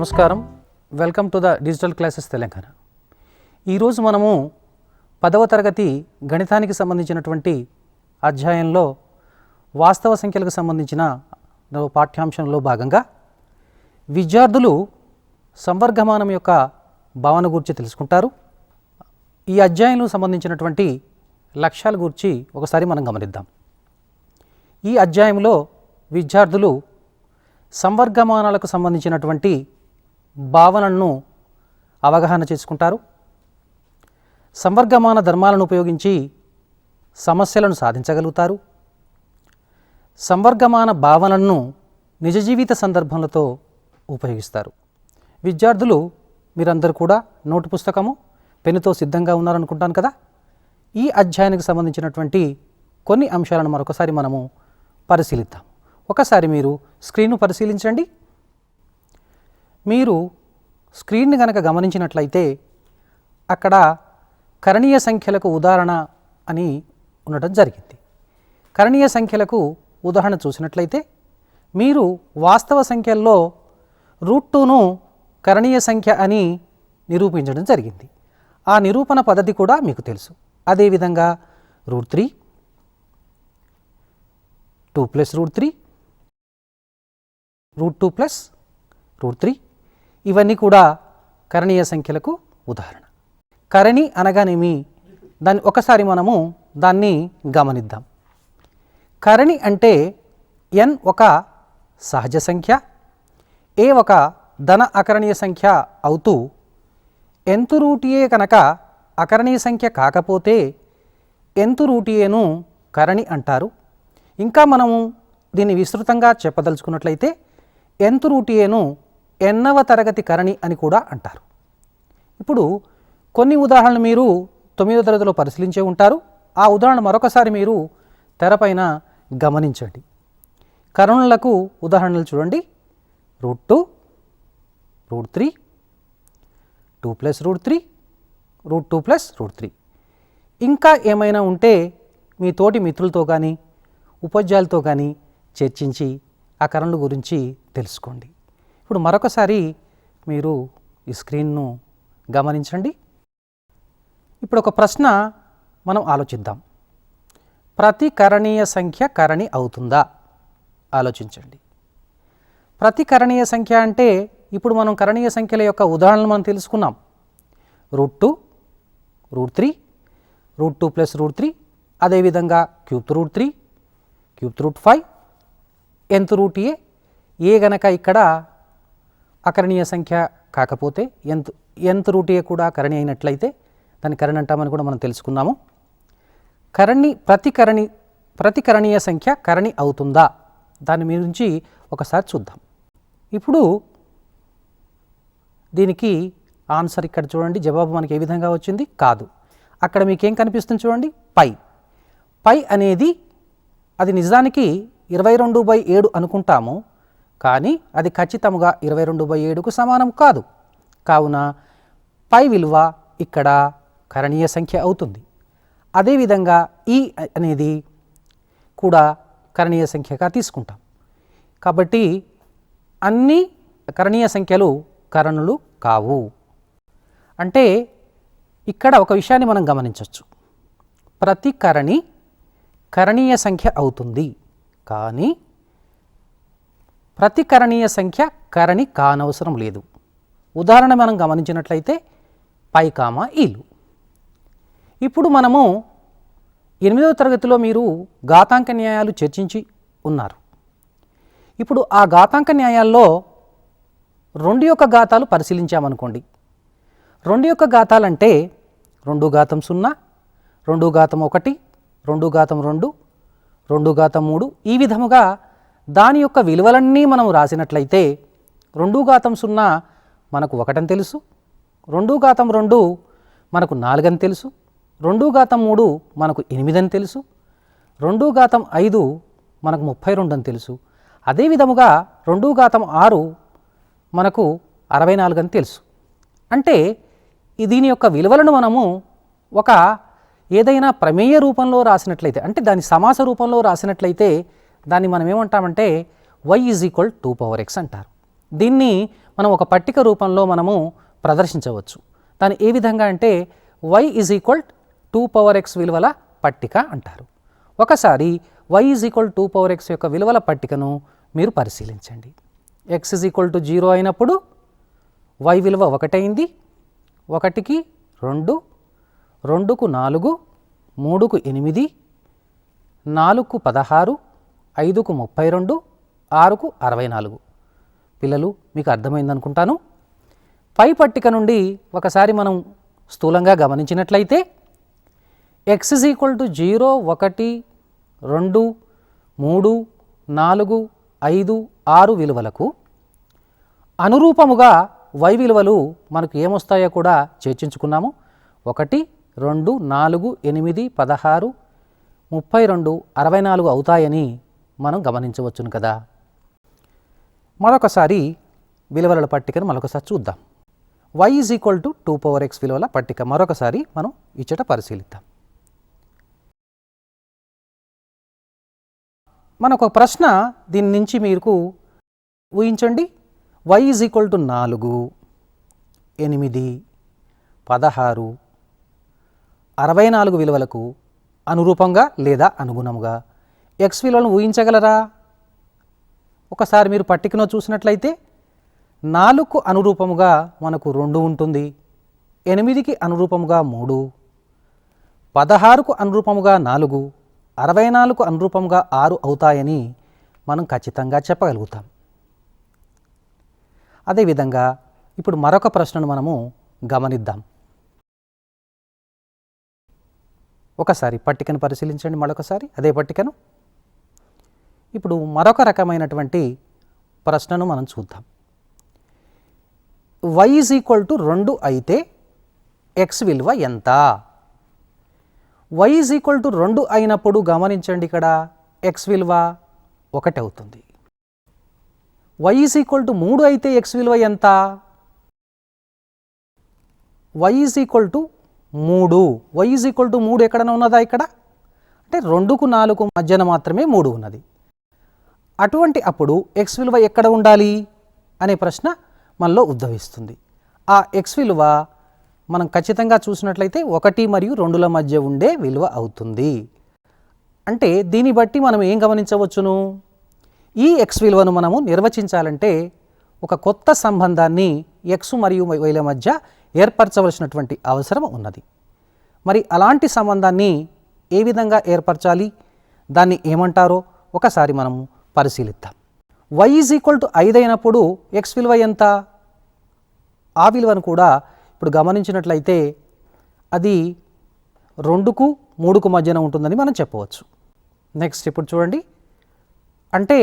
నమస్కారం. Welcome to the digital classes Telangana. ఈరోజు మనము 10వ తరగతి గణితానికి సంబంధించినటువంటి అధ్యాయంలో వాస్తవ సంఖ్యలకు సంబంధించిన పాఠ్యాంశంలో భాగంగా విద్యార్థులు సంవర్గమానం యొక్క భావన గురించి తెలుసుకుంటారు. ఈ అధ్యాయంలో సంబంధించినటువంటి లక్ష్యాల గురించి ఒకసారి మనం గమనిద్దాం. ఈ అధ్యాయంలో విద్యార్థులు సంవర్గమానాలకు సంబంధించినటువంటి భావనలను అవగాహన చేసుకుంటారు. సంవర్గమాన ధర్మాలను ఉపయోగించి సమస్యలను సాధించగలుగుతారు. సంవర్గమాన భావనలను నిజ జీవిత సందర్భాలతో ఉపయోగిస్తారు. విద్యార్థులు మీరందరూ కూడా నోటు పుస్తకము పెన్నుతో సిద్ధంగా ఉన్నారనుకుంటాను కదా. ఈ అధ్యాయానికి సంబంధించినటువంటి కొన్ని అంశాలను మరొకసారి మనము పరిశీలిద్దాం. ఒకసారి మీరు స్క్రీన్ను పరిశీలించండి. మీరు స్క్రీన్ని కనుక గమనించినట్లయితే అక్కడ కరణీయ సంఖ్యలకు ఉదాహరణ అని ఉండటం జరిగింది. కరణీయ సంఖ్యలకు ఉదాహరణ చూసినట్లయితే మీరు వాస్తవ సంఖ్యల్లో √2ను కరణీయ సంఖ్య అని నిరూపించడం జరిగింది. ఆ నిరూపణ పద్ధతి కూడా మీకు తెలుసు. అదేవిధంగా √3, 2 + √3, √2 + √3 ఇవన్నీ కూడా కరణీయ సంఖ్యలకు ఉదాహరణ. కరణి అనగానేమి దాన్ని ఒకసారి మనము దాన్ని గమనిద్దాం. కరణి అంటే n ఒక సహజ సంఖ్య, a ఒక ధన అకరణీయ సంఖ్య అవుతూ nth రూట్ a కనుక అకరణీయ సంఖ్య కాకపోతే nth రూట్ aను కరణి అంటారు. ఇంకా మనము దీన్ని విస్తృతంగా చెప్పదలుచుకున్నట్లయితే nth రూట్ aను nవ తరగతి కరణి అని కూడా అంటారు. ఇప్పుడు కొన్ని ఉదాహరణలు మీరు 9వ తరగతిలో పరిశీలించే ఉంటారు. ఆ ఉదాహరణ మరొకసారి మీరు తెరపైన గమనించండి. కరణులకు ఉదాహరణలు చూడండి. √2, √3, 2 + √3, √2 + √3. ఇంకా ఏమైనా ఉంటే మీ తోటి మిత్రులతో కానీ ఉపాధ్యాయులతో కానీ చర్చించి ఆ కరణుల గురించి తెలుసుకోండి. ఇప్పుడు మరొకసారి మీరు ఈ స్క్రీన్ను గమనించండి. ఇప్పుడు ఒక ప్రశ్న మనం ఆలోచిద్దాం. ప్రతి కరణీయ సంఖ్య కరణి అవుతుందా? ఆలోచించండి. ప్రతి కరణీయ సంఖ్య అంటే ఇప్పుడు మనం కరణీయ సంఖ్యల యొక్క ఉదాహరణలు మనం తెలుసుకున్నాం. √2, √3, √2 + √3, అదేవిధంగా ³ √3, ³ √5, nth రూట్ a గనక ఇక్కడ అకరణీయ సంఖ్య కాకపోతే nth రూట్ a కూడా కరణి అయినట్లయితే దాన్ని కరణి అంటామని కూడా మనం తెలుసుకున్నాము. ప్రతి కరణీయ సంఖ్య కరణి అవుతుందా? దాని గురించి ఒకసారి చూద్దాం. ఇప్పుడు దీనికి ఆన్సర్ ఇక్కడ చూడండి. జవాబు మనకి ఏ విధంగా వచ్చింది? కాదు. అక్కడ మీకేం కనిపిస్తుంది చూడండి, పై అనేది అది నిజానికి 22/7 అనుకుంటాము, కానీ అది ఖచ్చితంగా 22/7కు సమానం కాదు. కావున పై విలువ ఇక్కడ కరణీయ సంఖ్య అవుతుంది. అదేవిధంగా ఈ అనేది కూడా కరణీయ సంఖ్యగా తీసుకుంటాం. కాబట్టి అన్ని కరణీయ సంఖ్యలు కరణులు కావు. అంటే ఇక్కడ ఒక విషయాన్ని మనం గమనించవచ్చు. ప్రతి కరణి కరణీయ సంఖ్య అవుతుంది, కానీ ప్రతి కరణీయ సంఖ్య కరణి కానవసరం లేదు. ఉదాహరణ మనం గమనించినట్లయితే π, ఈలు. ఇప్పుడు మనము 8వ తరగతిలో మీరు ఘాతాంక న్యాయాలు చర్చించి ఉన్నారు. ఇప్పుడు ఆ ఘాతాంక న్యాయాల్లో 2 యొక్క ఘాతాలు పరిశీలించామనుకోండి. 2 యొక్క ఘాతాలంటే 2 ఘాతం 0, 2 ఘాతం 1, 2 ఘాతం 2, 2 ఘాతం 3 ఈ విధముగా దాని యొక్క విలువలన్నీ మనం రాసినట్లయితే 2 ఘాతం 0 మనకు 1 అని తెలుసు, 2 ఘాతం 2 మనకు 4 అని తెలుసు, 2 ఘాతం 3 మనకు 8 అని తెలుసు, 2 ఘాతం 5 మనకు 32 అని తెలుసు. అదే విధముగా 2 ఘాతం 6 మనకు 64 అని తెలుసు. అంటే దీని యొక్క విలువలను మనము ఒక ఏదైనా ప్రమేయ రూపంలో రాసినట్లయితే, అంటే దాని సమాస రూపంలో రాసినట్లయితే దాన్ని మనం ఏమంటామంటే y = 2 power x అంటారు. దీన్ని మనం ఒక పట్టిక రూపంలో మనము ప్రదర్శించవచ్చు. దాన్ని ఏ విధంగా అంటే y ఈజ్ ఈక్వల్ 2x విలువల పట్టిక అంటారు. ఒకసారి y ఈజ్ ఈక్వల్ 2x యొక్క విలువల పట్టికను మీరు పరిశీలించండి. x ఈజ్ ఈక్వల్ టు 0 అయినప్పుడు y విలువ 1 అయింది, 1కి 2, 2కు 4, 3కు 8, 4కు 16, 5కు 32, 6కు 64. పిల్లలు మీకు అర్థమైందనుకుంటాను. పై పట్టిక నుండి ఒకసారి మనం స్థూలంగా గమనించినట్లయితే x ఈజ్ ఈక్వల్ టు 0, 1, 2, 3, 4, 5, 6 విలువలకు అనురూపముగా y విలువలు మనకు ఏమొస్తాయో కూడా చర్చించుకున్నాము. 1, 2, 4, 8, 16, 32, 64 అవుతాయని మనం గమనించవచ్చును కదా. మరొకసారి విలువల పట్టికను మరొకసారి చూద్దాం. y is equal to 2x విలువల పట్టిక మరొకసారి మనం ఇచ్చట పరిశీలిద్దాం. మనకు ప్రశ్న దీని నుంచి మీకు ఊహించండి. y ఈజ్ ఈక్వల్ టు 4, 8, 16, 64 విలువలకు అనురూపంగా లేదా అనుగుణముగా x విలువలను ఊహించగలరా? ఒకసారి మీరు పట్టికను చూసినట్లయితే 4కు అనురూపముగా మనకు 2 ఉంటుంది, 8కి అనురూపముగా 3, 16కు అనురూపముగా 4, 64కు అనురూపముగా 6 అవుతాయని మనం ఖచ్చితంగా చెప్పగలుగుతాం. అదేవిధంగా ఇప్పుడు మరొక ప్రశ్నను మనము గమనిద్దాం. ఒకసారి పట్టికను పరిశీలించండి. మరొకసారి అదే పట్టికను. ఇప్పుడు మరొక రకమైనటువంటి ప్రశ్నను మనం చూద్దాం. y ఈజ్ ఈక్వల్ టు 2 అయితే x విలువ ఎంత? y ఈజ్ ఈక్వల్ టు 2 అయినప్పుడు గమనించండి, ఇక్కడ x విలువ 1 అవుతుంది. y ఈజ్ ఈక్వల్ టు 3 అయితే x విలువ ఎంత? y is equal to 3. y is equal to 3 ఎక్కడైనా ఉన్నదా? ఇక్కడ అంటే 2కు 4కు మధ్యన మాత్రమే 3 ఉన్నది. అటువంటి అప్పుడు x విలువ ఎక్కడ ఉండాలి అనే ప్రశ్న మనలో ఉద్భవిస్తుంది. ఆ x విలువ మనం ఖచ్చితంగా చూసినట్లయితే 1 మరియు 2ల మధ్య ఉండే విలువ అవుతుంది. అంటే దీన్ని బట్టి మనం ఏం గమనించవచ్చును? ఈ x విలువను మనము నిర్వచించాలంటే ఒక కొత్త సంబంధాన్ని x మరియు y ల మధ్య ఏర్పరచవలసినటువంటి అవసరం ఉన్నది. మరి అలాంటి సంబంధాన్ని ఏ విధంగా ఏర్పరచాలి, దాన్ని ఏమంటారో ఒకసారి మనము పరిశీలిద్దాం. y ఈజ్ ఈక్వల్ టు 5 అయినప్పుడు x విలువ ఎంత? ఆ విలువను కూడా ఇప్పుడు గమనించినట్లయితే అది 2కు 3కు మధ్యన ఉంటుందని మనం చెప్పవచ్చు. నెక్స్ట్ ఇప్పుడు చూడండి, అంటే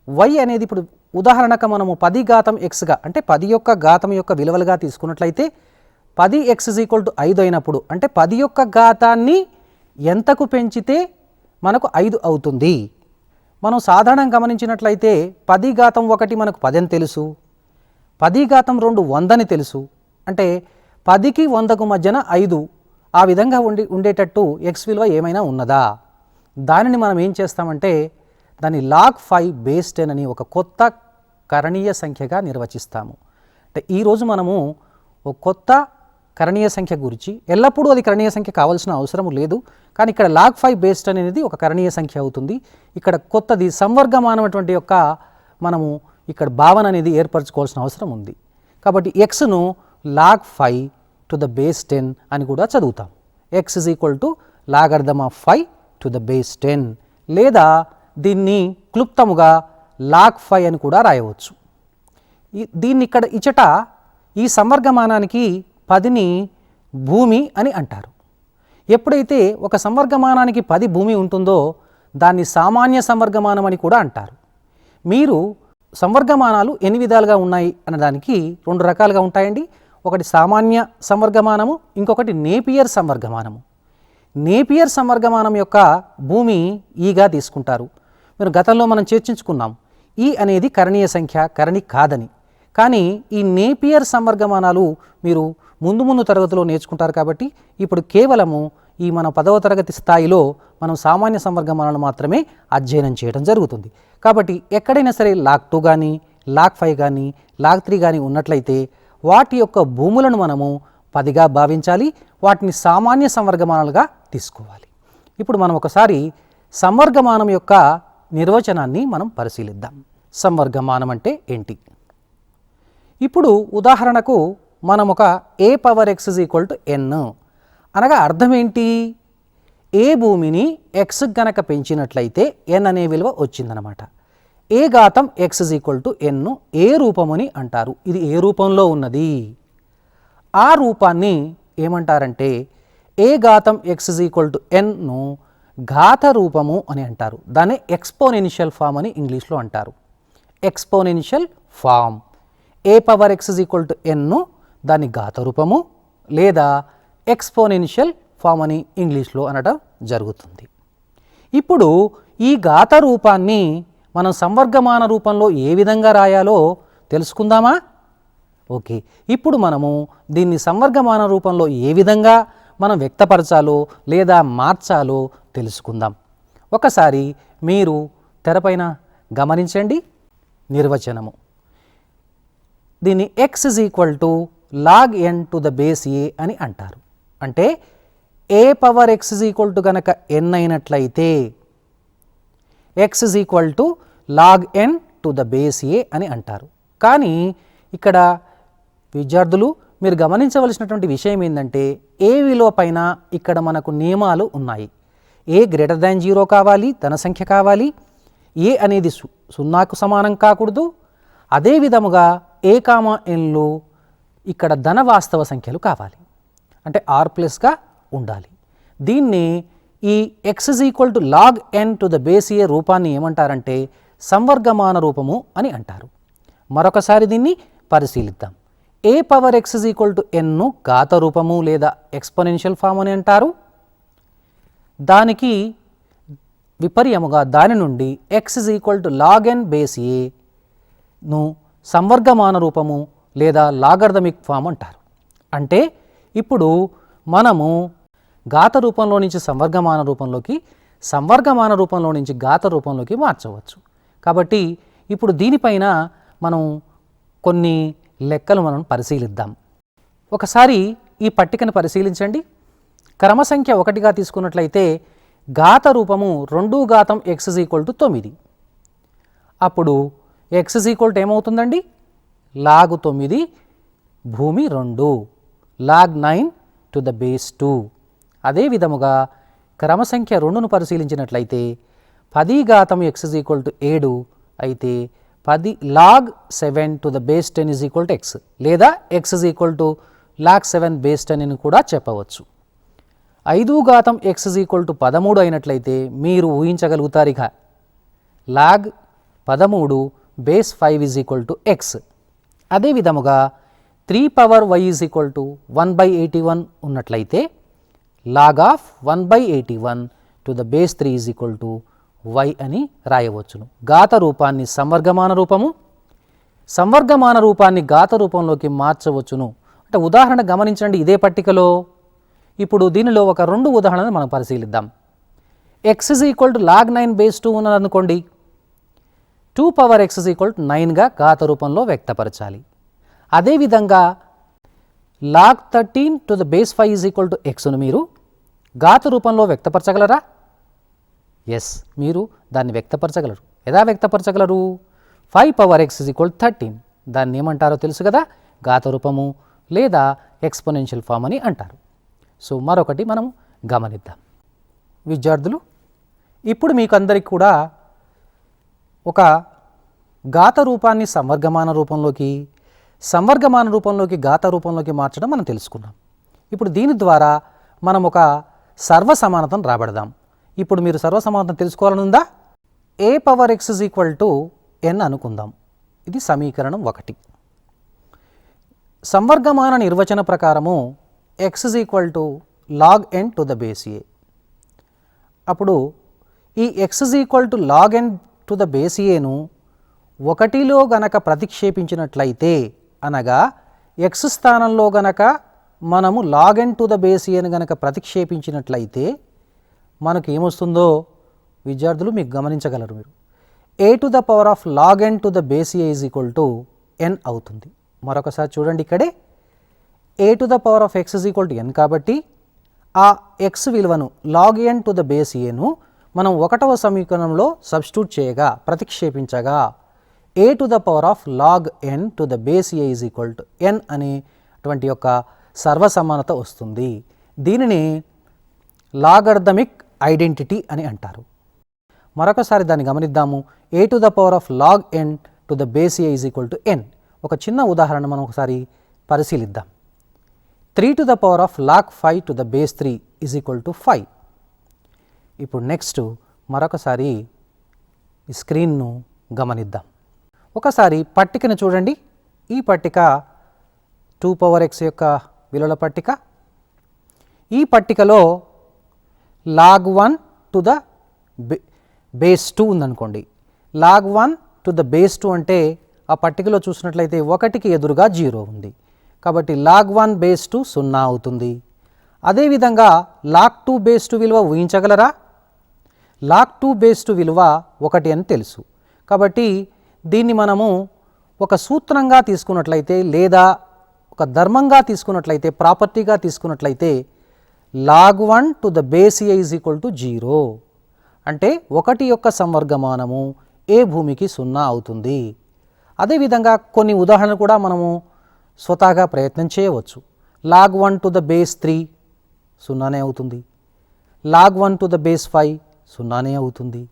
y అనేది ఇప్పుడు ఉదాహరణకు మనము 10 ఘాతం xగా అంటే 10 యొక్క ఘాతం యొక్క విలువలుగా తీసుకున్నట్లయితే 10x ఈజ్ ఈక్వల్ టు 5 అయినప్పుడు అంటే 10 యొక్క ఘాతాన్ని ఎంతకు పెంచితే మనకు 5 అవుతుంది. మనం సాధారణంగా గమనించినట్లయితే 10 ఘాతం 1 మనకు 10 అని తెలుసు, 10 ఘాతం 2 100 అని తెలుసు. అంటే 10కి 100కు మధ్యన 5 ఆ విధంగా ఉండేటట్టు x విలువ ఏమైనా ఉన్నదా? దానిని మనం ఏం చేస్తామంటే దాన్ని log 5 బేస్ 10 అని ఒక కొత్త కరణీయ సంఖ్యగా నిర్వచిస్తాము. అంటే ఈరోజు మనము ఒక కొత్త కరణీయ సంఖ్య గురించి, ఎల్లప్పుడూ అది కరణీయ సంఖ్య కావాల్సిన అవసరం లేదు, కానీ ఇక్కడ log 5 బేస్ 10 అనేది ఒక కరణీయ సంఖ్య అవుతుంది. ఇక్కడ కొత్తది సంవర్గమానమైనటువంటి యొక్క మనము ఇక్కడ భావన అనేది ఏర్పరచుకోవాల్సిన అవసరం ఉంది. కాబట్టి xను log 5 టు ద బేస్ 10 అని కూడా చదువుతాం. x is equal to logarithm of 5 to the base 10, లేదా దీన్ని క్లుప్తముగా log 5 అని కూడా రాయవచ్చు. దీన్ని ఇక్కడ ఇచ్చట ఈ సంవర్గమానానికి 10ని భూమి అని అంటారు. ఎప్పుడైతే ఒక సంవర్గమానానికి 10 భూమి ఉంటుందో దాన్ని సామాన్య సంవర్గమానం అని కూడా అంటారు. మీరు సంవర్గమానాలు ఎన్ని విధాలుగా ఉన్నాయి అన్నదానికి 2 రకాలుగా ఉంటాయండి. ఒకటి సామాన్య సంవర్గమానము, ఇంకొకటి నేపియర్ సంవర్గమానము. నేపియర్ సంవర్గమానం యొక్క భూమి ఈగా తీసుకుంటారు. మీరు గతంలో మనం చర్చించుకున్నాం, ఈ అనేది కరణీయ సంఖ్య, కరణి కాదని. కానీ ఈ నేపియర్ సంవర్గమానాలు మీరు ముందు తరగతిలో నేర్చుకుంటారు. కాబట్టి ఇప్పుడు కేవలము ఈ మన 10వ తరగతి స్థాయిలో మనం సామాన్య సంవర్గమానాలను మాత్రమే అధ్యయనం చేయడం జరుగుతుంది. కాబట్టి ఎక్కడైనా సరే log 2 కానీ log 5 కానీ log 3 కానీ ఉన్నట్లయితే వాటి యొక్క భూములను మనము 10గా భావించాలి, వాటిని సామాన్య సంవర్గమానాలుగా తీసుకోవాలి. ఇప్పుడు మనం ఒకసారి సంవర్గమానం యొక్క నిర్వచనాన్ని మనం పరిశీలిద్దాం. సంవర్గమానం అంటే ఏంటి? ఇప్పుడు ఉదాహరణకు మనం ఒక a పవర్ x n అనగా అర్థం ఏంటి? ఏ భూమిని x గనక పెంచినట్లయితే n అనే విలువ వచ్చిందనమాట. ఏ ఘాతం x n ఏ రూపమని అంటారు. ఇది ఏ రూపంలో ఉన్నది, ఆ రూపాన్ని ఏమంటారంటే ఏ ఘాతం x n ను ఘాత రూపము అని అంటారు. దాన్ని ఎక్స్పోనెన్షియల్ ఫామ్ అని ఇంగ్లీష్లో అంటారు. ఎక్స్పోనెన్షియల్ ఫామ్ ఏ పవర్ x n ను దాని ఘాత రూపము లేదా ఎక్స్పోనెన్షియల్ ఫామ్ అని ఇంగ్లీష్లో అనడం జరుగుతుంది. ఇప్పుడు ఈ ఘాత రూపాన్ని మనం సంవర్గమాన రూపంలో ఏ విధంగా రాయాలో తెలుసుకుందామా? ఓకే, ఇప్పుడు మనము దీన్ని సంవర్గమాన రూపంలో ఏ విధంగా మనం వ్యక్తపరచాలో లేదా మార్చాలో తెలుసుకుందాం. ఒకసారి మీరు తెరపైన గమనించండి. నిర్వచనము దీన్ని x log n to the base a అని అంటారు. అంటే ఏ పవర్ x గనక n అయినట్లయితే x log n to the base a అని అంటారు. కానీ ఇక్కడ విద్యార్థులు మీరు గమనించవలసినటువంటి విషయం ఏంటంటే ఏ విలువ పైన ఇక్కడ మనకు నియమాలు ఉన్నాయి. ఏ గ్రేటర్ దాన్ 0 కావాలి, ధన సంఖ్య కావాలి, ఏ అనేది 0కు సమానం కాకూడదు, అదే విధముగా a, nలు ఇక్కడ ధన వాస్తవ సంఖ్యలు కావాలి, అంటే r+గా ఉండాలి. దీన్ని ఈ x log n to the base a రూపాన్ని ఏమంటారంటే సంవర్గమాన రూపము అని అంటారు. మరొకసారి దీన్ని పరిశీలిద్దాం. ఏ పవర్ x n ను ఘాత రూపము లేదా ఎక్స్పోనెన్షియల్ ఫామ్ అని అంటారు. దానికి విపర్యముగా దాని నుండి x log n base a ను సంవర్గమాన రూపము లేదా లాగర్థమిక్ ఫామ్ అంటారు. అంటే ఇప్పుడు మనము ఘాత రూపంలో నుంచి సంవర్గమాన రూపంలోకి, సంవర్గమాన రూపంలో నుంచి ఘాత రూపంలోకి మార్చవచ్చు. కాబట్టి ఇప్పుడు దీనిపైన మనం కొన్ని లెక్కలు మనం పరిశీలిద్దాం. ఒకసారి ఈ పట్టికను పరిశీలించండి. క్రమ సంఖ్య 1గా తీసుకున్నట్లయితే ఘాత రూపము 2 ఘాతం x 9. అప్పుడు x ఏమవుతుందండి? log 9 భూమి 2 log 9 to the base 2. అదే విధముగా క్రమ సంఖ్య 2ను పరిశీలించినట్లయితే 10 ఘాతం x 7 అయితే 10 log 7 to the base 10 is x లేదా x log 7 base 10 అని కూడా చెప్పవచ్చు. 5 ఘాతం x 13 అయినట్లయితే మీరు ఊహించగలుగుతారు ఇక log 13 base 5 is x. అదే విధముగా 3 పవర్ y is 1/81 ఉన్నట్లయితే log of 1/81 to the base 3 is y అని రాయవచ్చును. ఘాత రూపాన్ని సంవర్గమాన రూపము, సంవర్గమాన రూపాన్ని ఘాత రూపంలోకి మార్చవచ్చును. అంటే ఉదాహరణ గమనించండి ఇదే పట్టికలో. ఇప్పుడు దీనిలో ఒక 2 ఉదాహరణలు మనం పరిశీలిద్దాం. x log 9 base 2 ఉన్నదనుకోండి, 2 power x 9గా ఘాత రూపంలో వ్యక్తపరచాలి. అదేవిధంగా log 13 to the base 5 is xను మీరు ఘాత రూపంలో వ్యక్తపరచగలరా? ఎస్, మీరు దాన్ని వ్యక్తపరచగలరు. ఎలా వ్యక్తపరచగలరు? 5 పవర్ x 13 దాన్ని ఏమంటారో తెలుసు కదా, ఘాత రూపము లేదా ఎక్స్పోనెన్షియల్ ఫామ్ అని అంటారు. సో మరొకటి మనం గమనిద్దాం. విద్యార్థులు, ఇప్పుడు మీకు అందరికి కూడా ఒక ఘాత రూపాన్ని సంవర్గమాన రూపంలోకి, సంవర్గమాన రూపంలోకి ఘాత రూపంలోకి మార్చడం మనం తెలుసుకున్నాం. ఇప్పుడు దీని ద్వారా మనం ఒక సర్వసమానతను రాబడదాం. ఇప్పుడు మీరు సర్వసమానతను తెలుసుకోవాలని ఉందా? ఏ పవర్ x n అనుకుందాం. ఇది సమీకరణం 1. సంవర్గమాన నిర్వచన ప్రకారము x log n to the base a. అప్పుడు ఈ x log n to the base aను 1లో గనక ప్రతిక్షేపించినట్లయితే, అనగా x స్థానంలో గనక మనము log n to the base a ను గనక ప్రతిక్షేపించినట్లయితే మనకు ఏమొస్తుందో విద్యార్థులు మీకు గమనించగలరు. మీరు a to the power of log n to the base a is equal to n అవుతుంది. మరొకసారి చూడండి, ఇక్కడే a to the power of x is equal to n కాబట్టి ఆ x విలువను log n to the base aను మనం 1వ సమీకరణంలో సబ్స్టిట్యూట్ చేయగా, ప్రతిక్షేపించగా a to the power of log n to the base a is equal to n అనేటువంటి యొక్క సర్వసమానత వస్తుంది. దీనిని లాగర్థమిక్ ఐడెంటిటీ అని అంటారు. మరొకసారి దాన్ని గమనిద్దాము. a to the power of log n to the base a is equal to n. ఒక చిన్న ఉదాహరణ మనం ఒకసారి పరిశీలిద్దాం. 3 to the power of log 5 to the base 3 is equal to 5. ఇప్పుడు నెక్స్ట్ మరొకసారి ఈ స్క్రీన్ను గమనిద్దాం. ఒకసారి పట్టికను చూడండి. ఈ పట్టిక 2 power x యొక్క విలువల పట్టిక. ఈ పట్టికలో log 1 to the base 2 ఉందనుకోండి. log 1 to the base 2 అంటే ఆ పట్టికలో చూసినట్లయితే 1కి ఎదురుగా 0 ఉంది కాబట్టి log 1 base 2 0 అవుతుంది. అదేవిధంగా log 2 base 2 విలువ ఊహించగలరా? log 2 base 2 విలువ 1 అని తెలుసు కాబట్టి దీన్ని మనము ఒక సూత్రంగా తీసుకున్నట్లయితే లేదా ఒక ధర్మంగా తీసుకున్నట్లయితే, ప్రాపర్టీగా తీసుకున్నట్లయితే log 1 to the base a is equal to 0 అంటే 1 యొక్క సంవర్గమానము ఏ భూమికి 0 అవుతుంది. అదేవిధంగా కొన్ని ఉదాహరణలు కూడా మనము స్వతహాగా ప్రయత్నం చేయవచ్చు. log 1 to the base 3 0నే అవుతుంది. log 1 to the base 5 0నే అవుతుంది.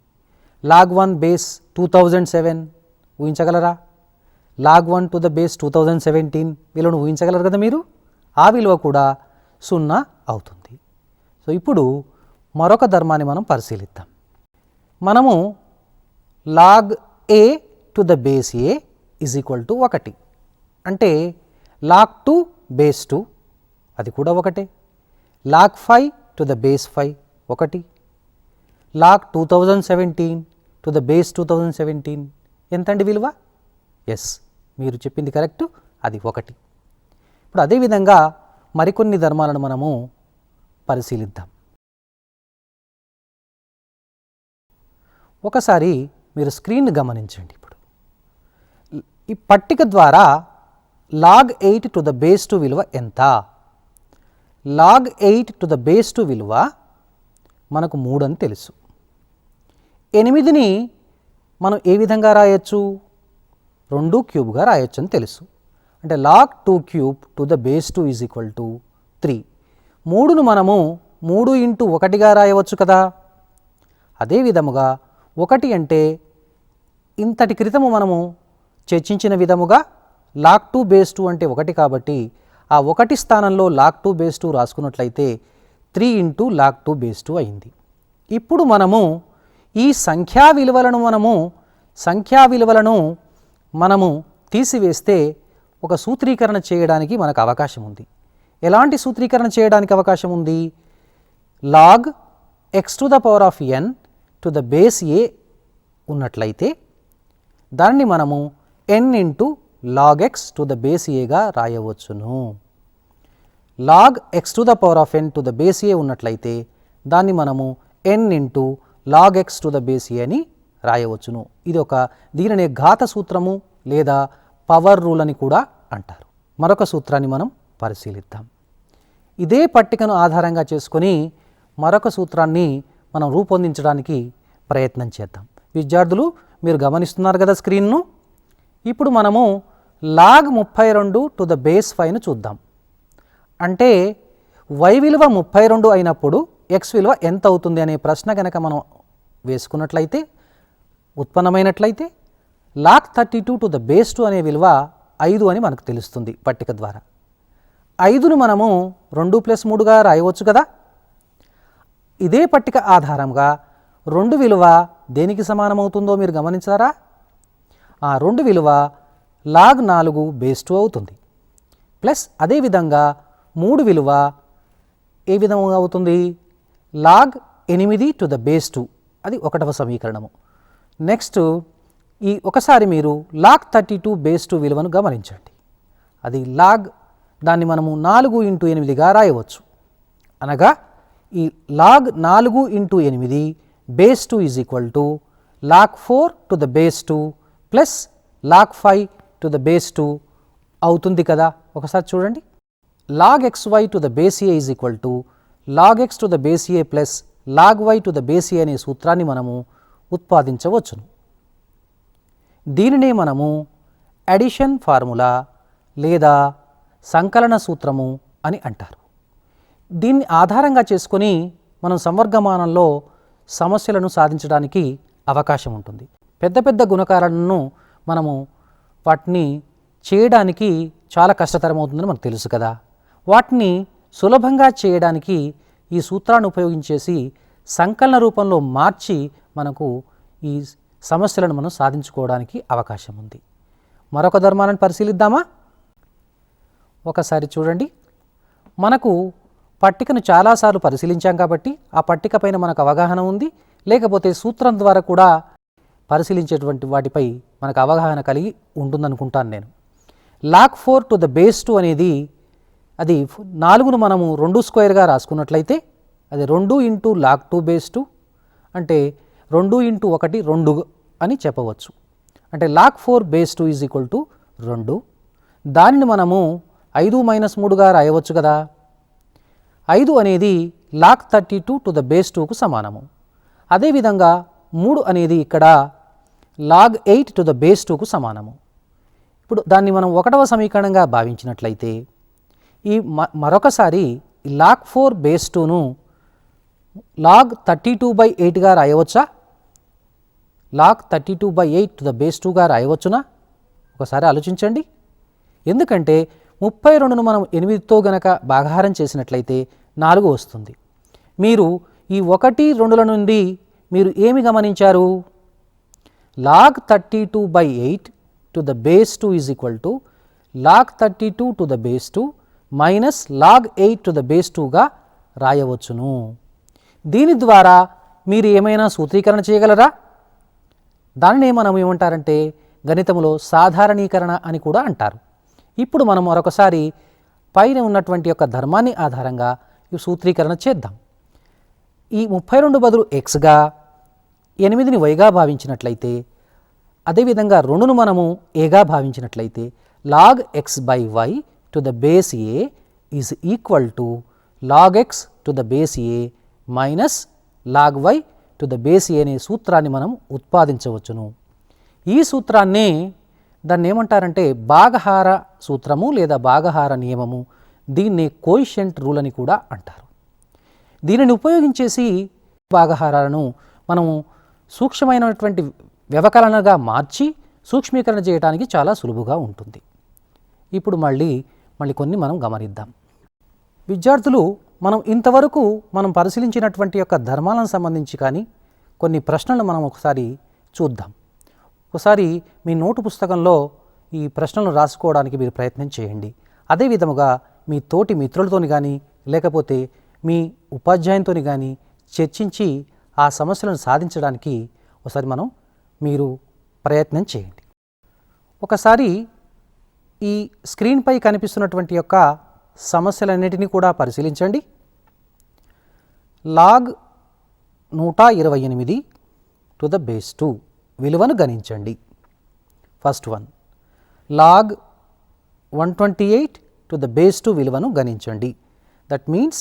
log 1 base 2007 ఊహించగలరా? log 1 to the base 2017 విలువను ఊహించగలరు కదా మీరు? ఆ విలువ కూడా 0 అవుతుంది. సో ఇప్పుడు మరొక ధర్మాన్ని మనం పరిశీలిద్దాం. మనము log a to the base a is equal to 1 అంటే log 2 base 2 అది కూడా 1, log 5 to the base 5 1, log 2017 to the base 2017 ఎంతండి విలువ? ఎస్, మీరు చెప్పింది కరెక్ట్, అది 1. ఇప్పుడు అదేవిధంగా మరికొన్ని ధర్మాలను మనము పరిశీలిద్దాం. ఒకసారి మీరు స్క్రీన్ గమనించండి. ఇప్పుడు ఈ పట్టిక ద్వారా log 8 to the base 2 విలువ ఎంత? log 8 to the base 2 విలువ మనకు 3 అని తెలుసు. 8ని మనం ఏ విధంగా రాయొచ్చు? 2 క్యూబ్గా రాయొచ్చు అని తెలుసు. అంటే log 2 cube to the base 2 is equal to 3. 3ను మనము 3 into 1గా రాయవచ్చు కదా. అదే విధముగా 1 అంటే ఇంతటి క్రితము మనము చర్చించిన విధముగా log 2 base 2 అంటే 1 కాబట్టి ఆ 1 స్థానంలో log 2 base 2 రాసుకున్నట్లయితే 3 into log 2 base 2 అయింది. ఇప్పుడు మనము ఈ సంఖ్యా విలువలను మనము తీసివేస్తే ఒక సూత్రీకరణ చేయడానికి మనకు అవకాశం ఉంది. ఎలాంటి సూత్రీకరణ చేయడానికి అవకాశం ఉంది? log x to the power of n to the base a ఉన్నట్లయితే దాన్ని మనము n into log x to the base aగా రాయవచ్చును. log x to the power of n to the base a ఉన్నట్లయితే దాన్ని మనము n into log x to the base a అని రాయవచ్చును. ఇది దీనినే ఘాత సూత్రము లేదా పవర్ రూల్ అని కూడా అంటారు. మరొక సూత్రాన్ని మనం పరిశీలిద్దాం. ఇదే పట్టికను ఆధారంగా చేసుకొని మరొక సూత్రాన్ని మనం రూపొందించడానికి ప్రయత్నం చేద్దాం. విద్యార్థులు మీరు గమనిస్తున్నారు కదా స్క్రీన్ను. ఇప్పుడు మనము log 32 to the base 5ను చూద్దాం. అంటే y విలువ 32 అయినప్పుడు x విలువ ఎంత అవుతుంది అనే ప్రశ్న కనుక మనం వేసుకున్నట్లయితే, ఉత్పన్నమైనట్లయితే log 32 to the base 2 అనే విలువ 5 అని మనకు తెలుస్తుంది పట్టిక ద్వారా. 5ను మనము 2 + 3గా రాయవచ్చు కదా. ఇదే పట్టిక ఆధారంగా 2 విలువ దేనికి సమానమవుతుందో మీరు గమనించారా? ఆ 2 విలువ log 4 base 2 అవుతుంది. ప్లస్ అదేవిధంగా 3 విలువ ఏ విధంగా అవుతుంది? log 8 to the base 2 అది 1వ సమీకరణము. నెక్స్ట్ ఒకసారి మీరు log 32 base 2 విలువను గమనించండి. అది దాన్ని మనము 4 into 8గా రాయవచ్చు. అనగా ఈ log 4 into 8 base 2 is equal to log 4 to the base 2 plus log 5 to the base 2 అవుతుంది కదా. ఒకసారి చూడండి, log xy to the base a is equal to log x to the base a plus log y to the base a అనే సూత్రాన్ని మనము ఉత్పాదించవచ్చును. దీనినే మనము addition formula లేదా సంకలన సూత్రము అని అంటారు. దీన్ని ఆధారంగా చేసుకొని మనం సంవర్గమానంలో సమస్యలను సాధించడానికి అవకాశం ఉంటుంది. పెద్ద పెద్ద గుణకారాలను మనము వాటిని చేయడానికి చాలా కష్టతరమవుతుందని మనకు తెలుసు కదా. వాటిని సులభంగా చేయడానికి ఈ సూత్రాన్ని ఉపయోగించేసి సంకలన రూపంలో మార్చి మనకు ఈ సమస్యలను మనం సాధించుకోవడానికి అవకాశం ఉంది. మరొక ధర్మాలను పరిశీలిద్దామా? ఒకసారి చూడండి, మనకు పట్టికను చాలాసార్లు పరిశీలించాం కాబట్టి ఆ పట్టిక పైన మనకు అవగాహన ఉంది, లేకపోతే సూత్రం ద్వారా కూడా పరిశీలించేటువంటి వాటిపై మనకు అవగాహన కలిగి ఉంటుందనుకుంటాను నేను. log 4 to the base 2 అనేది అది 4ను మనము 2 స్క్వేర్గా రాసుకున్నట్లయితే అది 2 ఇంటూ log 2 base 2 అంటే 2 ఇంటూ 1 2 అని చెప్పవచ్చు. అంటే log 4 base 2 is equal to 2. దానిని మనము 5 మైనస్ 3గా రాయవచ్చు కదా. 5 అనేది log 32 to the base 2కు సమానము. అదేవిధంగా 3 అనేది ఇక్కడ log 8 to the base 2కు సమానము. ఇప్పుడు దాన్ని మనం 1వ సమీకరణంగా భావించినట్లయితే ఈ మరొకసారి log 4 base 2ను log 32/8గా రాయవచ్చా? log 32/8 to the base 2గా రాయవచ్చునా? ఒకసారి ఆలోచించండి. ఎందుకంటే 32ను మనం 8తో గనక భాగాహారం చేసినట్లయితే 4 వస్తుంది. మీరు ఈ 1, 2ల నుండి మీరు ఏమి గమనించారు? log 32/8 to the base 2 is equal to log 32 to the base 2 minus log 8 to the base 2గా రాయవచ్చును. దీని ద్వారా మీరు ఏమైనా సూత్రీకరణ చేయగలరా? దానినే మనం ఏమంటారంటే గణితములో సాధారణీకరణ అని కూడా అంటారు. ఇప్పుడు మనం మరొకసారి పైన ఉన్నటువంటి యొక్క ధర్మాన్ని ఆధారంగా ఈ సూత్రీకరణ చేద్దాం. ఈ 32 బదులు xగా 8ని yగా భావించినట్లయితే, అదేవిధంగా 2ను మనము aగా భావించినట్లయితే log x/y to the base a is equal to log x to the base a minus log y to the base a అనే సూత్రాన్ని మనం ఉత్పాదించవచ్చును. ఈ సూత్రాన్ని దాన్ని ఏమంటారంటే భాగహార సూత్రము లేదా భాగహార నియమము, దీన్ని కోయిషెంట్ రూల్ అని కూడా అంటారు. దీనిని ఉపయోగించేసి భాగహారాలను మనము సూక్ష్మమైనటువంటి వ్యవకలనగా మార్చి సూక్ష్మీకరణ చేయడానికి చాలా సులువుగా ఉంటుంది. ఇప్పుడు మళ్ళీ కొన్ని మనం గమనిద్దాం. విద్యార్థులు, మనం ఇంతవరకు మనం పరిశీలించినటువంటి యొక్క ధర్మాలను సంబంధించి కానీ కొన్ని ప్రశ్నలు మనం ఒకసారి చూద్దాం. ఒకసారి మీ నోటు పుస్తకంలో ఈ ప్రశ్నలను రాసుకోవడానికి మీరు ప్రయత్నం చేయండి. అదే విధముగా మీ తోటి మిత్రులతోని కానీ లేకపోతే మీ ఉపాధ్యాయునితో కానీ చర్చించి ఆ సమస్యలను సాధించడానికి ఒకసారి మీరు ప్రయత్నం చేయండి. ఒకసారి ఈ స్క్రీన్పై కనిపిస్తున్నటువంటి యొక్క సమస్యలన్నిటినీ కూడా పరిశీలించండి. log 128 to the base 2 విలువను గణించండి. First one, log 128 to the base 2 విలువను గణించండి. That means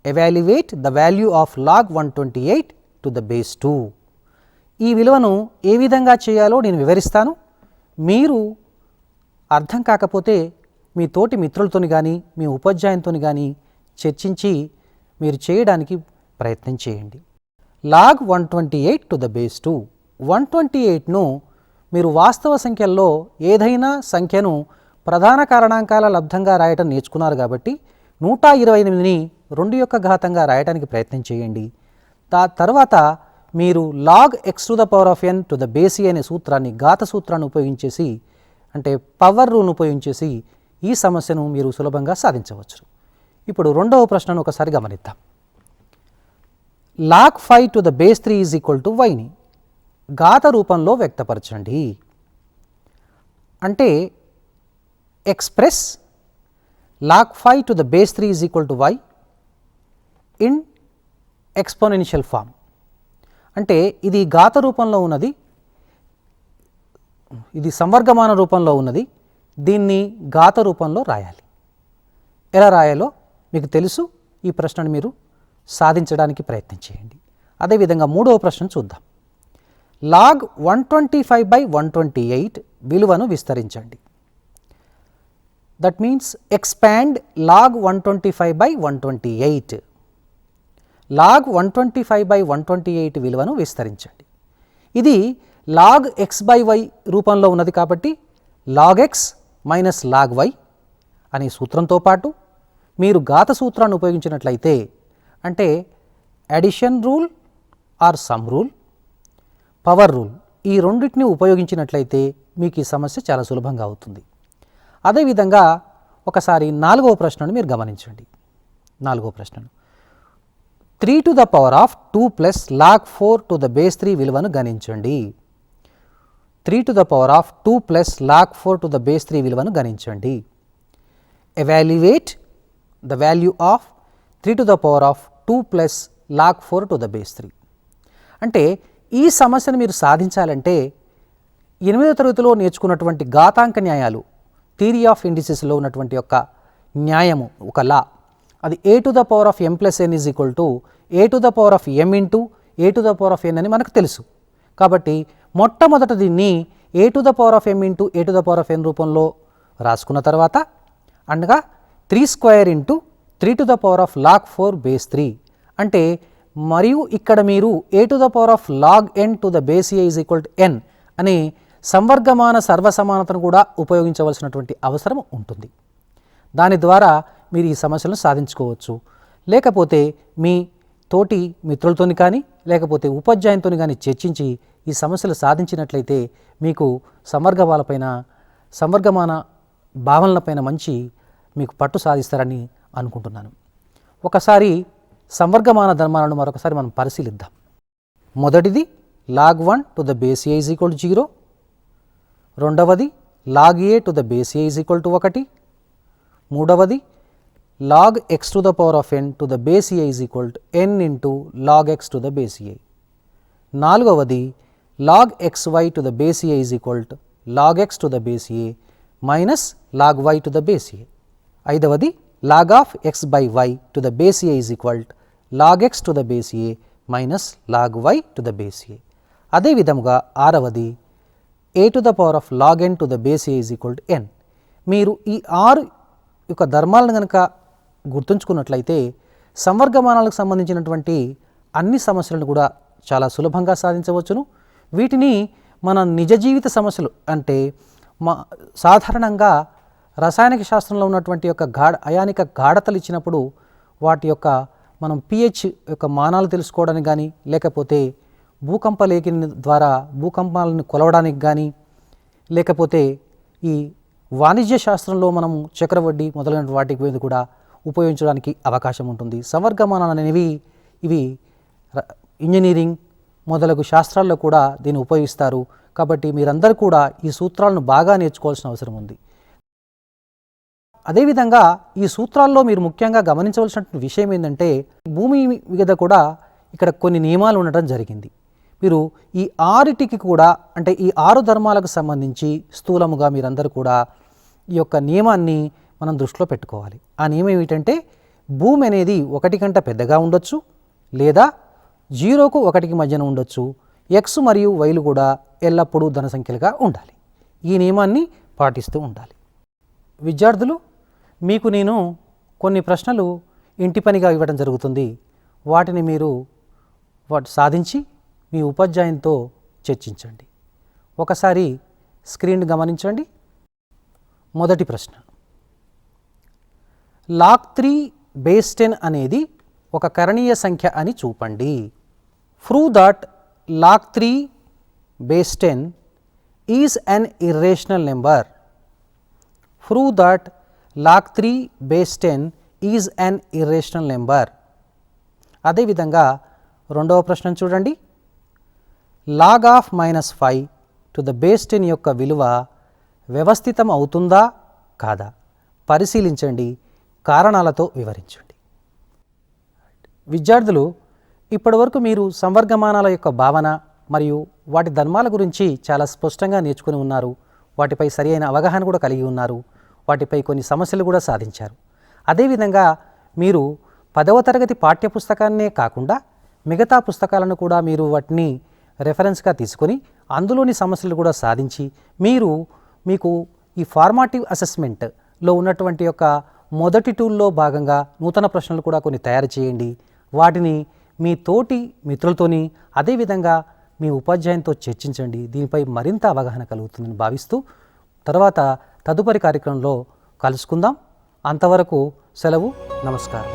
evaluate the value of log 128 to the base 2. ఈ విలువను ఏ విధంగా చేయాలో నేను వివరిస్తాను. మీరు అర్థం కాకపోతే మీ తోటి మిత్రులతోని కానీ మీ ఉపాధ్యాయునితో కానీ చర్చించి మీరు చేయడానికి ప్రయత్నం చేయండి. log 128 to the base 2, 128ను మీరు వాస్తవ సంఖ్యల్లో ఏదైనా సంఖ్యను ప్రధాన కారణాంకాల లబ్ధంగా రాయటం నేర్చుకున్నారు కాబట్టి 128ని 2 యొక్క ఘాతంగా రాయడానికి ప్రయత్నం చేయండి. తర్వాత మీరు log x to the power of n to the base a అనే సూత్రాన్ని, ఘాత సూత్రాన్ని ఉపయోగించేసి, అంటే పవర్ రూల్ను ఉపయోగించేసి ఈ సమస్యను మీరు సులభంగా సాధించవచ్చు. ఇప్పుడు రెండవ ప్రశ్నను ఒకసారి గమనిద్దాం. log 5 to the base 3 is equal to yని ఘాత రూపంలో వ్యక్తపరచండి. అంటే express log 5 to the base 3 is equal to y in exponential form. అంటే ఇది ఘాత రూపంలో ఉన్నది, ఇది సంవర్గమాన రూపంలో ఉన్నది, దీన్ని ఘాత రూపంలో రాయాలి. ఎలా రాయాలో మీకు తెలుసు. ఈ ప్రశ్నను మీరు సాధించడానికి ప్రయత్నం చేయండి. అదేవిధంగా మూడవ ప్రశ్న చూద్దాం. లాగ్ 125/128 విలువను విస్తరించండి. That means expand log 125/128. Log 125/128 విలువను విస్తరించండి. ఇది లాగ్ x/y రూపంలో ఉన్నది కాబట్టి log x minus log y అనే సూత్రంతో పాటు మీరు ఘాత సూత్రాన్ని ఉపయోగించినట్లయితే, అంటే addition rule or sum rule, power rule, ఈ రెండింటిని ఉపయోగించినట్లయితే మీకు ఈ సమస్య చాలా సులభంగా అవుతుంది. అదేవిధంగా ఒకసారి నాలుగవ ప్రశ్నను మీరు గమనించండి. నాలుగవ ప్రశ్నను 3 to the power of 2 plus log 4 to the base 3 విలువను గణించండి. 3 to the power of 2 plus log 4 to the base 3 విలువను గణించండి. Evaluate the value of 3 to the power of 2 plus log 4 to the base 3. అంటే ఈ సమస్యను మీరు సాధించాలంటే 8వ తరగతిలో నేర్చుకున్నటువంటి ఘాతాంక న్యాయాలు, థియరీ ఆఫ్ ఇండిసెస్లో ఉన్నటువంటి యొక్క న్యాయము, ఒక లా, అది a to the power of m plus n is equal to a to the power of m into a to the power of n అని మనకు తెలుసు. కాబట్టి మొట్టమొదట దీన్ని a to the power of m into a to the power of n రూపంలో రాసుకున్న తర్వాత, అనగా 3 square into 3 to the power of log 4 base 3, అంటే మరియు ఇక్కడ మీరు a to the power of log n to the base a is equal to n అనే సంవర్గమాన సర్వసమానతను కూడా ఉపయోగించవలసినటువంటి అవసరం ఉంటుంది. దాని ద్వారా మీరు ఈ సమస్యలను సాధించుకోవచ్చు. లేకపోతే మీ తోటి మిత్రులతోని కానీ లేకపోతే ఉపాధ్యాయునితో కానీ చర్చించి ఈ సమస్యలు సాధించినట్లయితే మీకు సంవర్గమాన భావనలపైన మంచి మీకు పట్టు సాధిస్తారని అనుకుంటున్నాను. ఒకసారి సంవర్గమాన ధర్మాలను మరొకసారి మనం పరిశీలిద్దాం. మొదటిది log 1 to the base a is equal to 0, రెండవది log a to the base a is equal to 1, మూడవది log x to the power of n to the base a is equal to n into log x to the base a, నాలుగవది log xy to the base a is equal to log x to the base a minus log y to the base a, ఐదవది log of x by y to the base a is equal to log x to the base a minus log y to the base a. అదే విధముగా ఆరవది a to the power of log n to the base a is equal to n. మీరు ఈ 6 యొక్క ధర్మాలను కనుక గుర్తుంచుకున్నట్లయితే సంవర్గమానాలకు సంబంధించినటువంటి అన్ని సమస్యలను కూడా చాలా సులభంగా సాధించవచ్చును. వీటిని మన నిజ జీవిత సమస్యలు అంటే సాధారణంగా రసాయనిక శాస్త్రంలో ఉన్నటువంటి యొక్క అయానిక గాఢతలు ఇచ్చినప్పుడు వాటి యొక్క మనం pH యొక్క మానాలు తెలుసుకోవడానికి కానీ లేకపోతే భూకంప లేఖని ద్వారా భూకంపాలను కొలవడానికి కానీ లేకపోతే ఈ వాణిజ్య శాస్త్రంలో మనం చక్రవడ్డీ మొదలైన వాటికి మీద కూడా ఉపయోగించడానికి అవకాశం ఉంటుంది. సంవర్గమానాలు అనేవి ఇవి ఇంజనీరింగ్ మొదలగు శాస్త్రాల్లో కూడా దీన్ని ఉపయోగిస్తారు. కాబట్టి మీరందరూ కూడా ఈ సూత్రాలను బాగా నేర్చుకోవాల్సిన అవసరం ఉంది. అదేవిధంగా ఈ సూత్రాల్లో మీరు ముఖ్యంగా గమనించవలసిన విషయం ఏంటంటే భూమి మీద కూడా ఇక్కడ కొన్ని నియమాలు ఉండటం జరిగింది. మీరు ఈ 6టికి కూడా అంటే ఈ 6 ధర్మాలకు సంబంధించి స్థూలముగా మీరందరూ కూడా ఈ యొక్క నియమాన్ని మనం దృష్టిలో పెట్టుకోవాలి. ఆ నియమం ఏమిటంటే భూమి అనేది 1 కంటే పెద్దగా ఉండొచ్చు లేదా 0కు 1కి మధ్యన ఉండొచ్చు. x మరియు yలు కూడా ఎల్లప్పుడూ ధన సంఖ్యలుగా ఉండాలి. ఈ నియమాన్ని పాటిస్తూ ఉండాలి. విద్యార్థులు, మీకు నేను కొన్ని ప్రశ్నలు ఇంటి పనిగా ఇవ్వడం జరుగుతుంది. వాటిని మీరు సాధించి మీ ఉపాధ్యాయునితో చర్చించండి. ఒకసారి స్క్రీన్ గమనించండి. మొదటి ప్రశ్న, log 3 base 10 అనేది ఒక కరణీయ సంఖ్య అని చూపండి. Prove that log 3 base 10 is an irrational number. Prove that log 3 base 10 is an irrational number. అదేవిధంగా రెండవ ప్రశ్న చూడండి. log of -5 to the base 10 యొక్క విలువ వ్యవస్థితం అవుతుందా కాదా పరిశీలించండి, కారణాలతో వివరించండి. విద్యార్థులు, ఇప్పటివరకు మీరు సంవర్గమానాల యొక్క భావన మరియు వాటి ధర్మాల గురించి చాలా స్పష్టంగా నేర్చుకుని ఉన్నారు. వాటిపై సరి అయిన అవగాహన కూడా కలిగి ఉన్నారు. వాటిపై కొన్ని సమస్యలు కూడా సాధించారు. అదేవిధంగా మీరు 10వ తరగతి పాఠ్యపుస్తకాన్నే కాకుండా మిగతా పుస్తకాలను కూడా మీరు వాటిని రెఫరెన్స్గా తీసుకొని అందులోని సమస్యలు కూడా సాధించి మీకు ఈ ఫార్మాటివ్ అసెస్మెంట్లో ఉన్నటువంటి యొక్క మొదటి టూల్లో భాగంగా నూతన ప్రశ్నలు కూడా కొన్ని తయారు చేయండి. వాటిని మీ తోటి మిత్రులతోని అదేవిధంగా మీ ఉపాధ్యాయునితో చర్చించండి. దీనిపై మరింత అవగాహన కలుగుతుందని భావిస్తూ తదుపరి కార్యక్రమంలో కలుసుకుందాం. అంతవరకు సెలవు. నమస్కారం.